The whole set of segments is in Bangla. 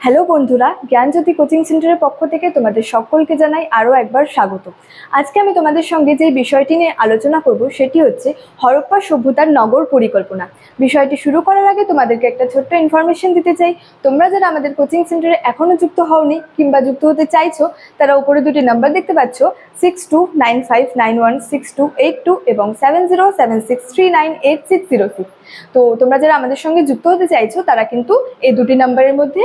হ্যালো বন্ধুরা, জ্ঞানজ্যোতি কোচিং সেন্টারের পক্ষ থেকে তোমাদের সকলকে জানাই আরও একবার স্বাগত। আজকে আমি তোমাদের সঙ্গে যে বিষয়টি নিয়ে আলোচনা করব সেটি হচ্ছে হরপ্পা সভ্যতার নগর পরিকল্পনা। বিষয়টি শুরু করার আগে তোমাদেরকে একটা ছোট্ট ইনফরমেশন দিতে চাই। তোমরা যারা আমাদের কোচিং সেন্টারে এখনও যুক্ত হওনি কিংবা যুক্ত হতে চাইছো, তারা উপরে দুটি নাম্বার দেখতে পাচ্ছ, 6295916282 এবং 7076398606। তো তোমরা যারা আমাদের সঙ্গে যুক্ত হতে চাইছো তারা কিন্তু এই দুটি নাম্বারের মধ্যে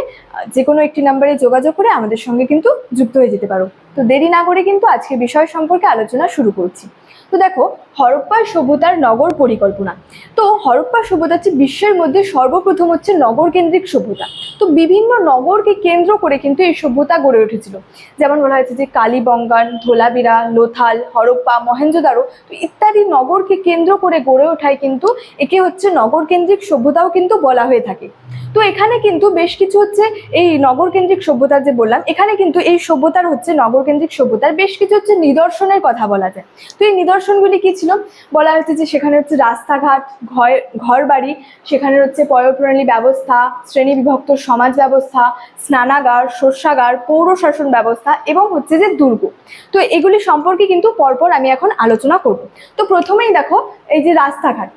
যে কোনো একটি নাম্বারে যোগাযোগ করে আমাদের সঙ্গে কিন্তু যুক্ত হয়ে যেতে পারো। তো দেরি না করে কিন্তু আজকে বিষয় সম্পর্কে আলোচনা শুরু করছি। তো দেখো, হরপ্পা সভ্যতার নগর পরিকল্পনা। তো হরপ্পা সভ্যতা হচ্ছে বিশ্বের মধ্যে সর্বপ্রথম হচ্ছে নগর কেন্দ্রিক সভ্যতা। তো বিভিন্ন নগরকে কেন্দ্র করে কিন্তু এই সভ্যতা গড়ে উঠেছিল। যেমন বলা হয়েছে যে কালীবঙ্গান, ধোলাবিরা, লোথাল, হরপ্পা, মহেঞ্জোদারো ইত্যাদি নগরকে কেন্দ্র করে গড়ে ওঠায় কিন্তু একে হচ্ছে নগর কেন্দ্রিক সভ্যতাও কিন্তু বলা হয়ে থাকে। তো এখানে কিন্তু বেশ কিছু হচ্ছে এই নগর কেন্দ্রিক সভ্যতা যে বললাম, এখানে কিন্তু এই সভ্যতার হচ্ছে নগর কেন্দ্রিক সভ্যতার বেশ কিছু হচ্ছে নিদর্শনের কথা বলা যায়। তো এই নিদর্শনগুলি কি ছিল? বলা হচ্ছে যে সেখানে হচ্ছে রাস্তাঘাট, ঘর বাড়ি, সেখানে হচ্ছে পয়ঃপ্রণালী ব্যবস্থা, শ্রেণী বিভক্ত সমাজ ব্যবস্থা, স্নানাগার, শস্যাগার, পৌর শাসন ব্যবস্থা এবং হচ্ছে যে দুর্গ। তো এগুলি সম্পর্কে কিন্তু পরপর আমি এখন আলোচনা করব। তো প্রথমেই দেখো এই যে রাস্তাঘাট।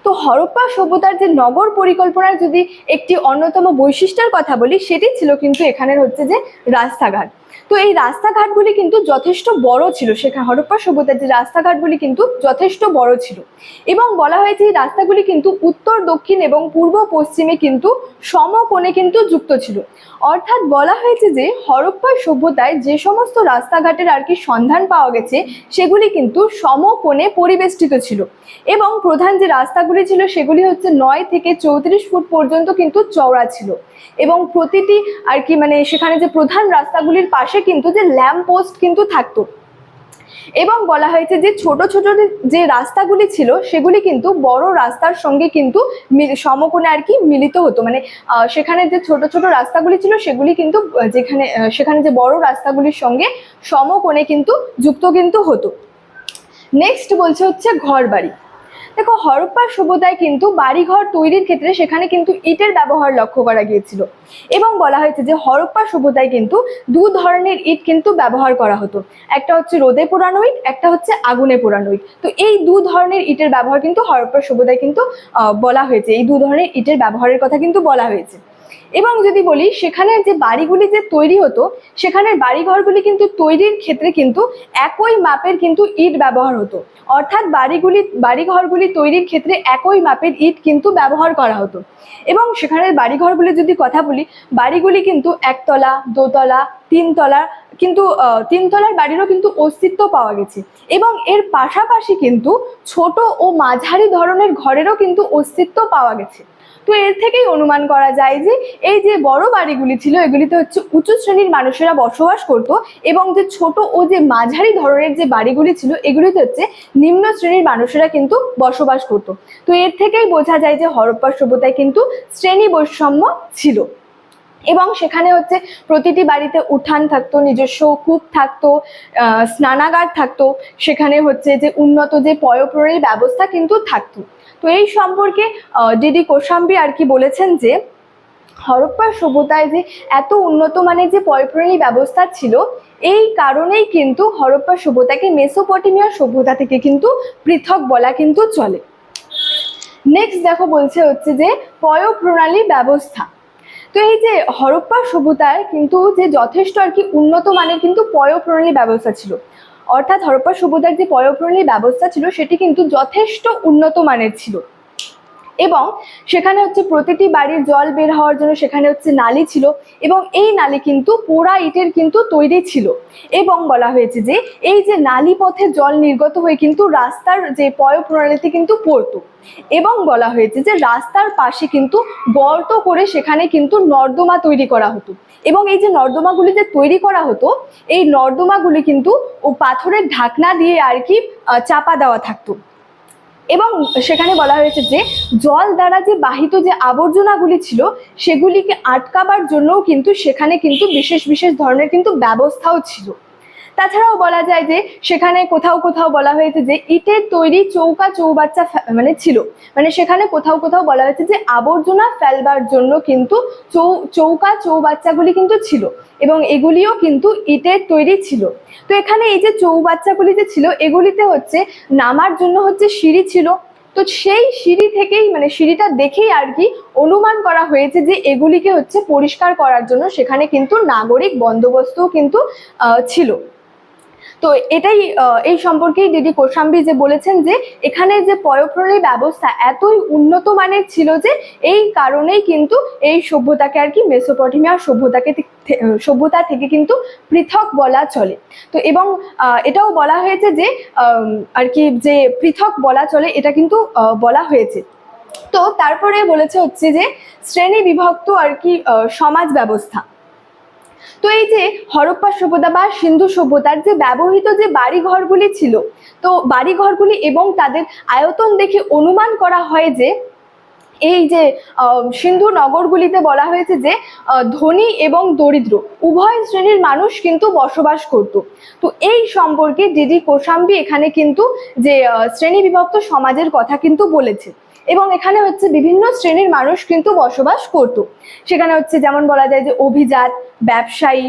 তো হরপ্পা সভ্যতার যে নগর পরিকল্পনার যদি একটি অন্যতম বৈশিষ্ট্যের কথা বলি, সেটি ছিল কিন্তু এখানের হচ্ছে যে রাস্তাঘাট। তো এই রাস্তাঘাটগুলি কিন্তু যথেষ্ট বড় ছিল। সেখানে হরপ্পা সভ্যতার যে রাস্তাঘাটগুলি কিন্তু যথেষ্ট বড় ছিল এবং বলা হয়েছে এই রাস্তাগুলি কিন্তু উত্তর, দক্ষিণ এবং পূর্ব পশ্চিমে কিন্তু সমকোণে কিন্তু যুক্ত ছিল। অর্থাৎ বলা হয়েছে যে হরপ্পা সভ্যতায় যে সমস্ত রাস্তাঘাটের আর কি সন্ধান পাওয়া গেছে সেগুলি কিন্তু সমকোণে পরিবেষ্টিত ছিল এবং প্রধান যে রাস্তাগুলি ছিল সেগুলি হচ্ছে 9 থেকে 34 ফুট পর্যন্ত কিন্তু চওড়া ছিল এবং প্রতিটি আর কি সেখানে যে প্রধান রাস্তাগুলির পাশে কিন্তু যে ল্যাম্প পোস্ট কিন্তু থাকতো এবং বলা হয়েছে যে ছোট ছোট যে রাস্তাগুলি ছিল সেগুলি কিন্তু বড় রাস্তার সঙ্গে কিন্তু সমকোণে আর কি মিলিত হতো। সেখানে যে ছোট ছোট রাস্তাগুলি ছিল সেগুলি কিন্তু সেখানে যে বড় রাস্তাগুলির সঙ্গে সমকোণে কিন্তু যুক্ত কিন্তু হতো। নেক্সট বলছে হচ্ছে ঘর বাড়ি। দেখো, হরপ্পা সভ্যতায় কিন্তু বাড়িঘর তৈরির ক্ষেত্রে সেখানে কিন্তু ইটের ব্যবহার লক্ষ্য করা গিয়েছিল এবং বলা হয়েছে যে হরপ্পা সভ্যতায় কিন্তু দু ধরনের ইট কিন্তু ব্যবহার করা হতো। একটা হচ্ছে রোদে পোড়ানো ইট, একটা হচ্ছে আগুনে পোড়ানো ইট। তো এই দু ধরনের ইটের ব্যবহার কিন্তু হরপ্পা সভ্যতায় কিন্তু বলা হয়েছে, এই দু ধরনের ইটের ব্যবহারের কথা কিন্তু বলা হয়েছে। এবং যদি বলি সেখানে যে বাড়িগুলি যে তৈরি হতো, সেখানের বাড়িঘরগুলি কিন্তু তৈরির ক্ষেত্রে কিন্তু একই মাপের কিন্তু ইট ব্যবহার হতো। অর্থাৎ বাড়িঘরগুলি তৈরির ক্ষেত্রে একই মাপের ইট কিন্তু ব্যবহার করা হতো এবং সেখানের বাড়িঘরগুলি যদি কথা বলি, বাড়িগুলি কিন্তু একতলা, দোতলা, তিনতলা কিন্তু তিনতলার বাড়িরও কিন্তু অস্তিত্ব পাওয়া গেছে এবং এর পাশাপাশি কিন্তু ছোট ও মাঝারি ধরনের ঘরেরও কিন্তু অস্তিত্ব পাওয়া গেছে। তো এর থেকেই অনুমান করা যায় যে এই যে বড় বাড়িগুলি ছিল এগুলিতে হচ্ছে উঁচু শ্রেণীর মানুষেরা বসবাস করত এবং যে ছোট ও যে মাঝারি ধরনের যে বাড়িগুলি ছিল এগুলিতে হচ্ছে নিম্ন শ্রেণীর মানুষেরা কিন্তু বসবাস করত। তো এর থেকেই বোঝা যায় যে হরপ্পা সভ্যতায় কিন্তু শ্রেণী বৈষম্য ছিল এবং সেখানে হচ্ছে প্রতিটি বাড়িতে উঠান থাকতো, নিজস্ব কূপ থাকতো, স্নানাগার থাকতো, সেখানে হচ্ছে যে উন্নত যে পয়ঃপ্রণালী ব্যবস্থা কিন্তু থাকতো। তো এই সম্পর্কে ডিডি কোশাম্বী আর কি বলেছেন যে হরপ্পা সভ্যতায় যে এত উন্নত মানের যে পয়ঃপ্রণালী ব্যবস্থা ছিল, এই কারণেই কিন্তু হরপ্পা সভ্যতাকে মেসোপটেমিয়া সভ্যতা থেকে কিন্তু পৃথক বলা কিন্তু চলে। নেক্সট দেখো, বলছে হচ্ছে যে পয়ঃপ্রণালী ব্যবস্থা। তো এই যে হরপ্পা সভ্যতার কিন্তু যে যথেষ্ট আর কি উন্নত মানের কিন্তু পয়ঃপ্রণালী ব্যবস্থা ছিল। অর্থাৎ হরপ্পা সভ্যতার যে পয়ঃপ্রণালী ব্যবস্থা ছিল সেটি কিন্তু যথেষ্ট উন্নত মানের ছিল এবং সেখানে হচ্ছে প্রতিটি বাড়ির জল বের হওয়ার জন্য সেখানে হচ্ছে নালী ছিল এবং এই নালী কিন্তু পোড়া ইটের কিন্তু তৈরি ছিল এবং বলা হয়েছে যে এই যে নালী পথে জল নির্গত হয়ে কিন্তু রাস্তার যে পয়ঃপ্রণালীতে কিন্তু পড়তো এবং বলা হয়েছে যে রাস্তার পাশে কিন্তু গর্ত করে সেখানে কিন্তু নর্দমা তৈরি করা হতো এবং এই যে নর্দমাগুলি যে তৈরি করা হতো, এই নর্দমাগুলি কিন্তু পাথরের ঢাকনা দিয়ে আর কি চাপা দেওয়া থাকতো এবং সেখানে বলা হয়েছে যে জল দ্বারা যে বাহিত যে আবর্জনাগুলি ছিল সেগুলিকে আটকাবার জন্যও কিন্তু সেখানে কিন্তু বিশেষ বিশেষ ধরনের কিন্তু ব্যবস্থাও ছিল। তাছাড়াও বলা যায় যে সেখানে কোথাও কোথাও বলা হয়েছে যে ইটের তৈরি চৌকা চৌবাচ্চা মানে ছিল, মানে সেখানে কোথাও কোথাও বলা হয়েছে যে আবর্জনা ফেলবার জন্য কিন্তু চৌকা চৌবাচ্চাগুলি কিন্তু ছিল এবং এগুলিও কিন্তু ইটের তৈরি ছিল। তো এখানে এই যে চৌবাচ্চাগুলি যে ছিল এগুলিতে হচ্ছে নামার জন্য হচ্ছে সিঁড়ি ছিল। তো সেই সিঁড়ি থেকেই মানে সিঁড়িটা দেখেই আর কি অনুমান করা হয়েছে যে এগুলিকে হচ্ছে পরিষ্কার করার জন্য সেখানে কিন্তু নাগরিক বন্দোবস্তও কিন্তু ছিল। তো এটাই এই সম্পর্কেই দিদি কোশাম্বী যে বলেছেন যে এখানে যে পয়ঃপ্রণালী ব্যবস্থা এতই উন্নত মানের ছিল যে এই কারণেই কিন্তু এই সভ্যতাকে আর কি মেসোপটেমিয়া সভ্যতা থেকে কিন্তু পৃথক বলা চলে। তো এবং এটাও বলা হয়েছে যে আর কি যে পৃথক বলা চলে এটা কিন্তু বলা হয়েছে। তো তারপরে বলেছে হচ্ছে যে শ্রেণী বিভক্ত আর কি সমাজ ব্যবস্থা। তো এই যে হরপ্পা সভ্যতা বা সিন্ধু সভ্যতার যে ব্যবহৃত যে বাড়িঘরগুলি ছিল, তো বাড়িঘরগুলি এবং তাদের আয়তন দেখে অনুমান করা হয় যে এই যে সিন্ধু নগরগুলিতে বলা হয়েছে যে ধনী এবং দরিদ্র উভয় শ্রেণীর মানুষ কিন্তু বসবাস করত। তো এই সম্পর্কে দিদি কোশাম্বী এখানে কিন্তু যে শ্রেণী বিভক্ত সমাজের কথা কিন্তু বলেছে এবং এখানে হচ্ছে বিভিন্ন শ্রেণীর মানুষ কিন্তু বসবাস করত। সেখানে হচ্ছে যেমন বলা যায় যে অভিজাত, ব্যবসায়ী,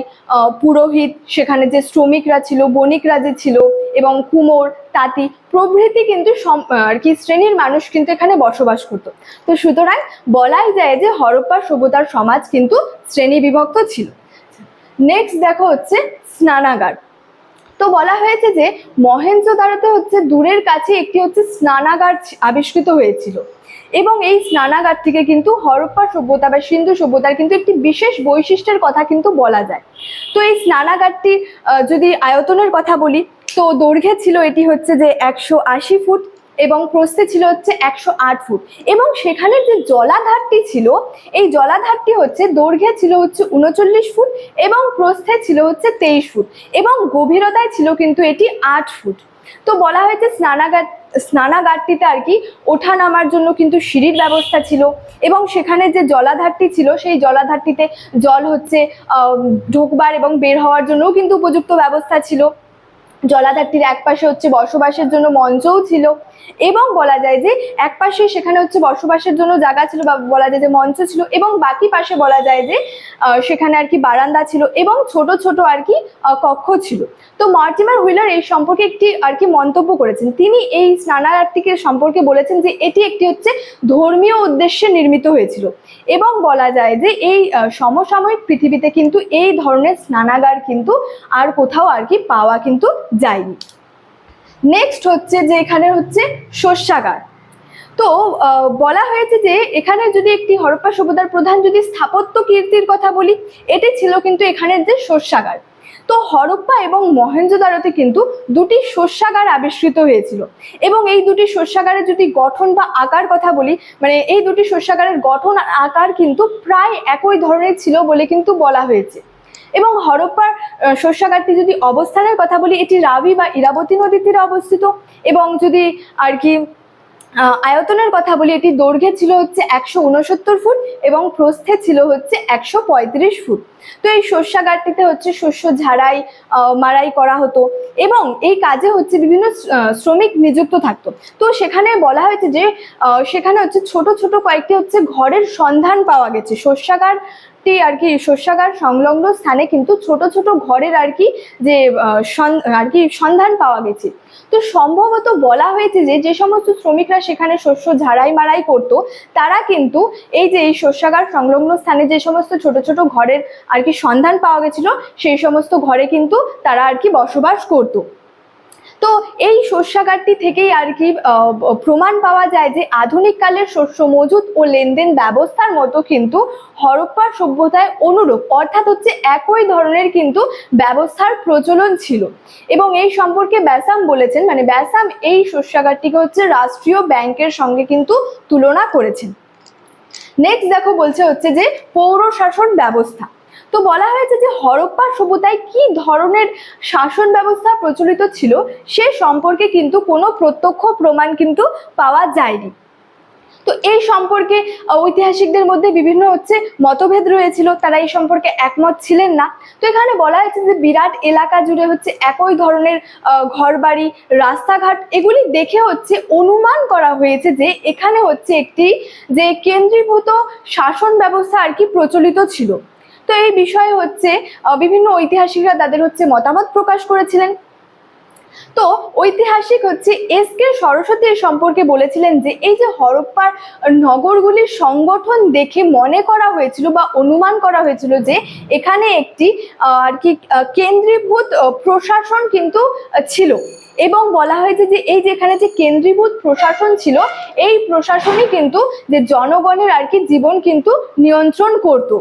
পুরোহিত, সেখানে যে শ্রমিকরা ছিল, বণিকরা যে ছিল এবং কুমোর, তাঁতি প্রভৃতি কিন্তু আর কি শ্রেণীর মানুষ কিন্তু এখানে বসবাস করত। তো সুতরাং বলাই যায় যে হরপ্পা সভ্যতার সমাজ কিন্তু শ্রেণী বিভক্ত ছিল। নেক্সট দেখো হচ্ছে স্নানাগার। তো বলা হয়েছে যে মহেঞ্জোদারোতে হচ্ছে দূরের কাছে একটি হচ্ছে স্নানাগার আবিষ্কৃত হয়েছিল এবং এই স্নানাগার থেকে কিন্তু হরপ্পা সভ্যতা বা সিন্ধু সভ্যতার কিন্তু একটি বিশেষ বৈশিষ্ট্যের কথা কিন্তু বলা যায়। তো এই স্নানাগারটি যদি আয়তনের কথা বলি তো দৈর্ঘ্যে ছিল এটি হচ্ছে যে 180 ফুট এবং প্রস্থে ছিল হচ্ছে 108 ফুট এবং সেখানে যে জলাধারটি ছিল এই জলাধারটি হচ্ছে দৈর্ঘ্যে ছিল হচ্ছে 39 ফুট এবং প্রস্থে ছিল হচ্ছে 23 ফুট এবং গভীরতায় ছিল কিন্তু এটি 8 ফুট। তো বলা হয়েছে স্নানাগারটিতে আর কি ওঠা নামার জন্য কিন্তু সিঁড়ির ব্যবস্থা ছিল এবং সেখানে যে জলাধারটি ছিল সেই জলাধারটিতে জল হচ্ছে ঢোকবার এবং বের হওয়ার জন্যও কিন্তু উপযুক্ত ব্যবস্থা ছিল। জলাধারটির এক পাশে হচ্ছে বসবাসের জন্য মঞ্চও ছিল এবং বলা যায় যে এক পাশে সেখানে হচ্ছে বসবাসের জন্য জায়গা ছিল বা বলা যায় যে মঞ্চ ছিল এবং বাকি পাশে বলা যায় যে সেখানে আর কি বারান্দা ছিল এবং ছোট ছোট আর কি কক্ষ ছিল। তো মর্টিমার হুইলার এই সম্পর্কে একটি আর কি মন্তব্য করেছেন। তিনি এই স্নানাগারটিকে সম্পর্কে বলেছেন যে এটি একটি হচ্ছে ধর্মীয় উদ্দেশ্যে নির্মিত হয়েছিল এবং বলা যায় যে এই সমসাময়িক পৃথিবীতে কিন্তু এই ধরনের স্নানাগার কিন্তু আর কোথাও আর কি পাওয়া কিন্তু যায়নি। নেক্সট হচ্ছে যে এখানে হচ্ছে শস্যাগার। তো বলা হয়েছে যে এখানে যদি একটি হরপ্পা সভ্যতার প্রধান যদি স্থাপত্য কীর্তির কথা বলি এটি ছিল কিন্তু এখানের যে শস্যাগার। তো হরপ্পা এবং মহেঞ্জোদারোতে কিন্তু দুটি শস্যাগার আবিষ্কৃত হয়েছিল এবং এই দুটি শস্যাগারের যদি গঠন বা আকার কথা বলি মানে এই দুটি শস্যাগারের গঠন আকার কিন্তু প্রায় একই ধরনের ছিল বলে কিন্তু বলা হয়েছে এবং হরপ্পার শস্যাগারটি যদি অবস্থানের কথা বলি এটি রাবি বা ইরাবতী নদীর তীরে অবস্থিত এবং যদি আর কি আয়তনের কথা বলি এটি দৈর্ঘ্যে ছিল হচ্ছে 169 ফুট এবং প্রস্থে ছিল হচ্ছে 135 ফুট। তো এই শস্যাগারটিতে হচ্ছে শস্য ঝাড়াই মাড়াই করা হতো এবং এই কাজে হচ্ছে বিভিন্ন শ্রমিক নিযুক্ত থাকতো। তো সেখানে বলা হয়েছে যে সেখানে হচ্ছে ছোট ছোট কয়েকটি হচ্ছে ঘরের সন্ধান পাওয়া গেছে। শস্যাগারটি আর কি শস্যাগার সংলগ্ন স্থানে কিন্তু ছোট ছোট ঘরের আর কি যে আর কি সন্ধান পাওয়া গেছে। তো সম্ভবত বলা হয়েছে যে যে সমস্ত শ্রমিকরা সেখানে শস্য ঝাড়াই মাড়াই করতো তারা কিন্তু এই যে এই শস্যাগার সংলগ্ন স্থানে যে সমস্ত ছোট ছোট ঘরের আর কি সন্ধান পাওয়া গেছিল সেই সমস্ত ঘরে কিন্তু তারা আর কি বসবাস করতো। তো এই শস্যাগারটি থেকেই আর কি প্রমাণ পাওয়া যায় যে আধুনিক কালের শস্য মজুত ও লেনদেন ব্যবস্থার মতো কিন্তু হরপ্পার সভ্যতায় অনুরূপ অর্থাৎ হচ্ছে একই ধরনের কিন্তু ব্যবস্থার প্রচলন ছিল এবং এই সম্পর্কে ব্যাসাম বলেছেন মানে ব্যাসাম এই শস্যাগারটিকে হচ্ছে রাষ্ট্রীয় ব্যাংকের সঙ্গে কিন্তু তুলনা করেছেন। নেক্সট দেখো বলছে হচ্ছে যে পৌর শাসন ব্যবস্থা। তো বলা হয়েছে যে হরপ্পা সভ্যতায় কি ধরনের শাসন ব্যবস্থা প্রচলিত ছিল সে সম্পর্কে কিন্তু কোনো প্রত্যক্ষ প্রমাণ কিন্তু পাওয়া যায়নি। তো এই সম্পর্কে ঐতিহাসিকদের মধ্যে বিভিন্ন মতভেদ রয়েছিল, তারা এই সম্পর্কে একমত ছিলেন না। তো এখানে বলা হয়েছে যে বিরাট এলাকা জুড়ে একই ধরনের ঘরবাড়ি, রাস্তাঘাট এগুলি দেখে অনুমান করা হয়েছে যে এখানে একটি যে কেন্দ্রীভূত শাসন ব্যবস্থা আর কি প্রচলিত ছিল। তো এই বিষয়ে বিভিন্ন ঐতিহাসিকরা তাদের মতামত প্রকাশ করেছিলেন। তো ঐতিহাসিক এস.কে. সরস্বতী এর সম্পর্কে বলেছিলেন যে এই যে হরপ্পার নগরগুলির সংগঠন দেখে মনে করা হয়েছিল বা অনুমান করা হয়েছিল যে এখানে একটি আর কি কেন্দ্রীভূত প্রশাসন কিন্তু ছিল, এবং বলা হয়েছে যে এই যেখানে যে কেন্দ্রীভূত প্রশাসন ছিল এই প্রশাসনই কিন্তু যে জনগণের আর কি জীবন কিন্তু নিয়ন্ত্রণ করত।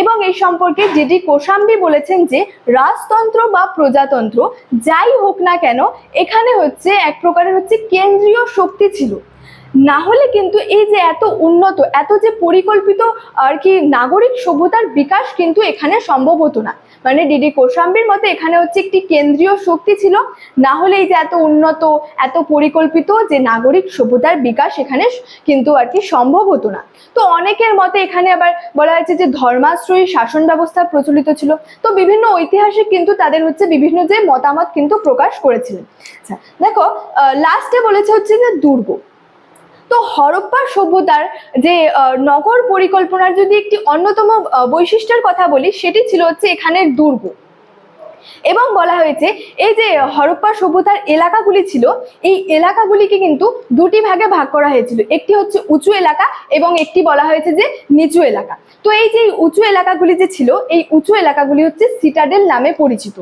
এবং এই সম্পর্কে ডি.ডি. কোশাম্বী বলেছেন যে রাজতন্ত্র বা প্রজাতন্ত্র যাই হোক না কেন এখানে এক প্রকারের কেন্দ্রীয় শক্তি ছিল, না হলে কিন্তু এই যে এত উন্নত এত যে পরিকল্পিত আর কি নাগরিক সভ্যতার বিকাশ কিন্তু এখানে সম্ভব হতো না। মানে ডি.ডি. কোশাম্বীর মতে এখানে একটি কেন্দ্রীয় শক্তি ছিল, না হলে এই যে এত উন্নত এত পরিকল্পিত যে নাগরিক সভ্যতার বিকাশ এখানে কিন্তু আর কি সম্ভব হতো না। তো অনেকের মতে এখানে আবার বলা হয়েছে যে ধর্মাশ্রয়ী শাসন ব্যবস্থা প্রচলিত ছিল। তো বিভিন্ন ঐতিহাসিক কিন্তু তাদের বিভিন্ন যে মতামত কিন্তু প্রকাশ করেছিলেন। আচ্ছা দেখো, লাস্টে বলেছে যে দুর্গ। তো হরপ্পা সভ্যতার যে নগর পরিকল্পনার যদি একটি অন্যতম বৈশিষ্ট্যের কথা বলি সেটি ছিল এখানের দুর্গ। এবং বলা হয়েছে এই যে হরপ্পা সভ্যতার এলাকাগুলি ছিল এই এলাকাগুলিকে কিন্তু দুটি ভাগে ভাগ করা হয়েছিল, একটি উঁচু এলাকা এবং একটি বলা হয়েছে যে নিচু এলাকা। তো এই যে উঁচু এলাকাগুলি যে ছিল এই উঁচু এলাকাগুলি সিটাডেল নামে পরিচিত।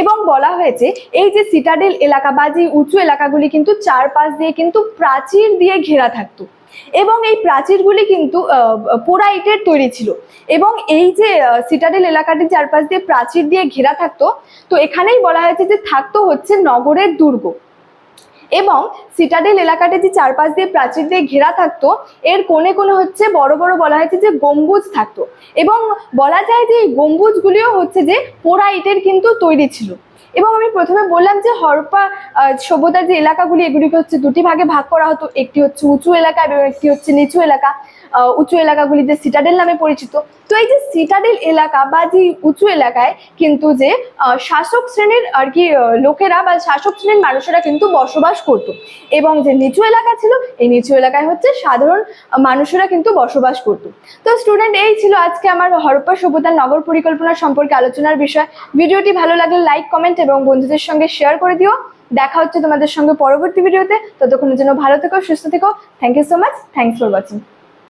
এবং বলা হয়েছে এই যে সিটাডেল এলাকা বা যে উঁচু এলাকাগুলি কিন্তু চারপাশ দিয়ে কিন্তু প্রাচীর দিয়ে ঘেরা থাকতো, এবং এই প্রাচীরগুলি কিন্তু পোড়া ইটের তৈরি ছিল। এবং এই যে সিটাডেল এলাকাটির চারপাশ দিয়ে প্রাচীর দিয়ে ঘেরা থাকতো, তো এখানেই বলা হয়েছে যে থাকতো নগরের দুর্গ। এবং সিটাডেল এলাকাটি যে চারপাশ দিয়ে প্রাচীর দিয়ে ঘেরা থাকতো এর কোণে কোণে বড় বড় বলা হয়েছে যে গম্বুজ থাকতো, এবং বলা যায় যে এই গম্বুজগুলিও যে পোড়া ইটের কিন্তু তৈরি ছিল। এবং আমি প্রথমে বললাম যে হরপ্পা সভ্যতার যে এলাকাগুলি এগুলিকে দুটি ভাগে ভাগ করা হতো, একটি উঁচু এলাকা এবং একটি নিচু এলাকা। উঁচু এলাকাগুলি যে সিটাডেল নামে পরিচিত। তো এই যে সিটাডেল এলাকা বা যে উঁচু এলাকায় কিন্তু যে শাসক শ্রেণীর আর কি লোকেরা বা শাসক শ্রেণীর মানুষেরা কিন্তু বসবাস করত, এবং যে নিচু এলাকা ছিল এই নিচু এলাকায় সাধারণ মানুষেরা কিন্তু বসবাস করত। তো স্টুডেন্ট, এই ছিল আজকে আমার হরপ্পা সভ্যতার নগর পরিকল্পনা সম্পর্কে আলোচনার বিষয়। ভিডিওটি ভালো লাগলে লাইক, কমেন্ট এবং বন্ধুদের সঙ্গে শেয়ার করে দিও। দেখা হচ্ছে তোমাদের সঙ্গে পরবর্তী ভিডিওতে। ততক্ষণের জন্য ভালো থেকো, সুস্থ থেকো। Thank you so much. Thanks for watching.